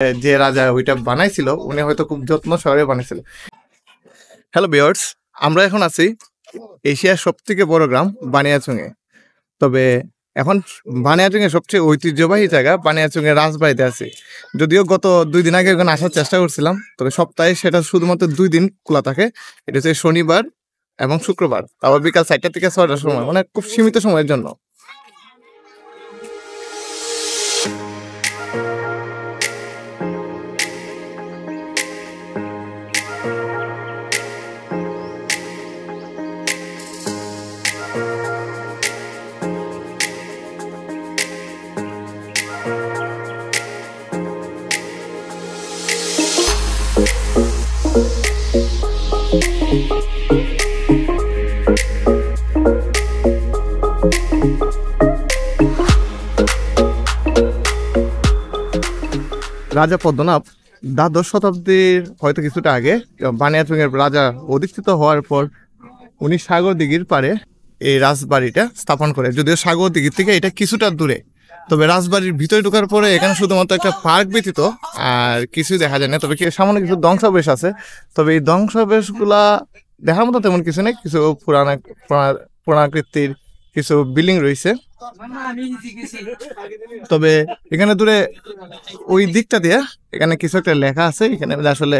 যে রাজা ওইটা বানাইছিল উনি হয়তো খুব যত্ন সহকারে বানাইছিল। হ্যালো ভিউয়ার্স, আমরা এখন আছি এশিয়ার সবথেকে বড় গ্রাম বানিয়াচুঙে। তবে এখন বানিয়াচুঙের সবচেয়ে ঐতিহ্যবাহী জায়গা বানিয়াচুঙের রাজবাড়িতে আছি। যদিও গত 2 দিন আগে ওখানে আসার চেষ্টা করছিলাম, তবে সপ্তাহে সেটা শুধুমাত্র 2 দিন খোলা থাকে। এটা হচ্ছে শনিবার এবং শুক্রবার, আবার বিকাল 4টা থেকে 6টার সময়, মানে খুব সীমিত সময়ের জন্য। রাজা পদ্মনাভ দ্বাদশ শতাব্দীর হয়তো কিছুটা আগে বানিয়াচুঙের রাজা অধিষ্ঠিত হওয়ার পর উনি সাগর দিঘির পারে এই রাজবাড়িটা স্থাপন করে। যদিও সাগর দিঘির থেকে এটা কিছুটা দূরে, তবে রাজবাড়ির ভিতরে ঢোকার পরে এখানে শুধুমাত্র একটা পার্ক ব্যতীত আর কিছুই দেখা যায় না। তবে সামান্য কিছু ধ্বংসাবশেষ আছে, তবে এই ধ্বংসাবশেষগুলা দেখার মতো তেমন কিছু নেই। কিছু পুরাণাকৃতির কিছু বিল্ডিং রয়েছে। তবে এখানে দূরে ওই দিকটা দিয়ে এখানে কিছু একটা লেখা আছে। এখানে আসলে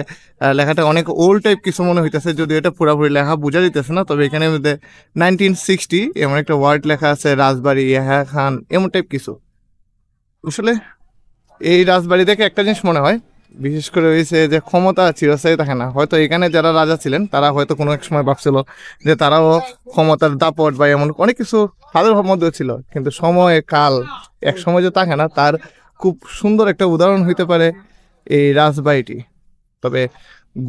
লেখাটা অনেক ওল্ড টাইপ কিছু মনে হইতেছে, যদিও এটা পুরোপুরি লেখা বোঝা দিতেছে না। তবে এখানে মধ্যে 1960 এমন একটা ওয়ার্ড লেখা আছে, রাজবাড়ি ইয়াহা খান এমন টাইপ কিছু। আসলে এই রাজবাড়ি দেখে একটা জিনিস মনে হয়, বিশেষ করে হয়েছে যে ক্ষমতা চিরস্থায়ী থাকে না। হয়তো এখানে যারা রাজা ছিলেন তারা হয়তো কোনো এক সময় ভাবছিল যে তারাও ক্ষমতার দাপট বা এমন অনেক কিছু তাদের মধ্যেও ছিল, কিন্তু সময় কাল এক সময় যে থাকে না, তার খুব সুন্দর একটা উদাহরণ হইতে পারে এই রাজবাড়িটি। তবে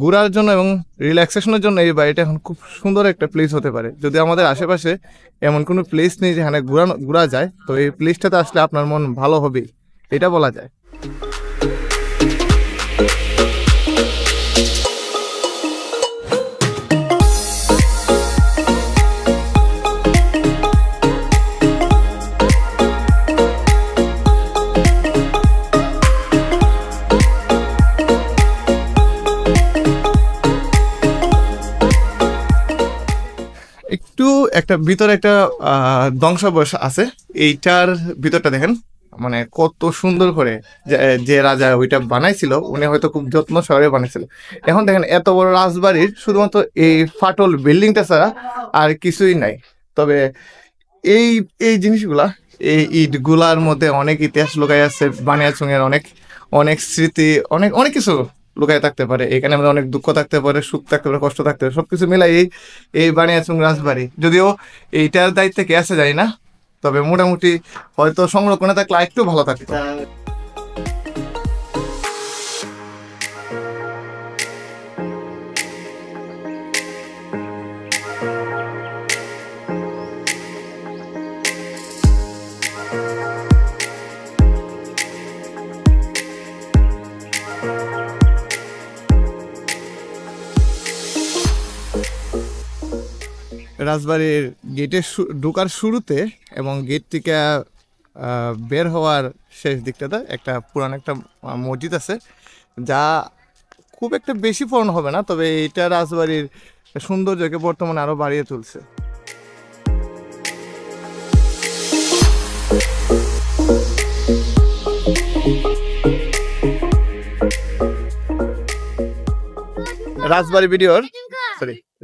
ঘোরার জন্য এবং রিল্যাক্সেশনের জন্য এই বাড়িটা এখন খুব সুন্দর একটা প্লেস হতে পারে। যদি আমাদের আশেপাশে এমন কোনো প্লেস নেই যেখানে ঘোরা যায়, তো এই প্লেসটাতে আসলে আপনার মন ভালো হবেই, এটা বলা যায়। একটু একটা ভিতরে একটা ধ্বংসাবশেষ আছে, এইটার ভিতরটা দেখেন, মানে কত সুন্দর করে যে রাজা ওইটা বানাইছিল উনি হয়তো খুব যত্ন সহকারে বানাইছিল। এখন দেখেন এত বড় রাজবাড়ির শুধুমাত্র এই ফাটল বিল্ডিংটা ছাড়া আর কিছুই নাই। তবে এই এই জিনিসগুলা, এই ইটগুলার মধ্যে অনেক ইতিহাস লুকাই আছে। বানিয়াচুঙের অনেক অনেক স্মৃতি, অনেক অনেক কিছু লুকায় থাকতে পারে। এখানে আমাদের অনেক দুঃখ থাকতে পারে, সুখ থাকতে পারে, কষ্ট থাকতে পারে, সবকিছু মিলাই এই বানিয়াচুং রাজবাড়ি। যদিও এইটার দায়িত্বে কে আছে জানি না, তবে মোটামুটি হয়তো সংরক্ষণে থাকলে একটু ভালো থাকতো। রাজবাড়ির গেটের ঢোকার শুরুতে এবং গেট থেকে বের হওয়ার শেষ দিকটাতে একটা পুরান একটা মসজিদ আছে, যা খুব একটা বেশি পুরনো হবে না, তবে এটা রাজবাড়ির সৌন্দর্যকে বর্তমানে আরো বাড়িয়ে তুলছে।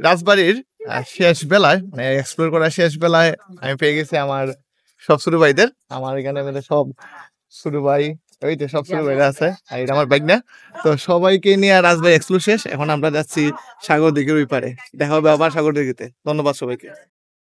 রাজবাড়ির শেষ বেলায়, মানে এক্সপ্লোর করার শেষ বেলায় আমি পেয়ে গেছি আমার সব ছোট ভাইদের। আমার এখানে সব ছোট ভাই, ওই যে সব ছোট ভাইরা আছে, আর এটা আমার বাইক না। তো সবাইকে নিয়ে রাজবাড়ি এক্সপ্লোর শেষ। এখন আমরা যাচ্ছি সাগর দিঘির ওই পারে। দেখা হবে আবার সাগর দিঘিতে। ধন্যবাদ সবাইকে।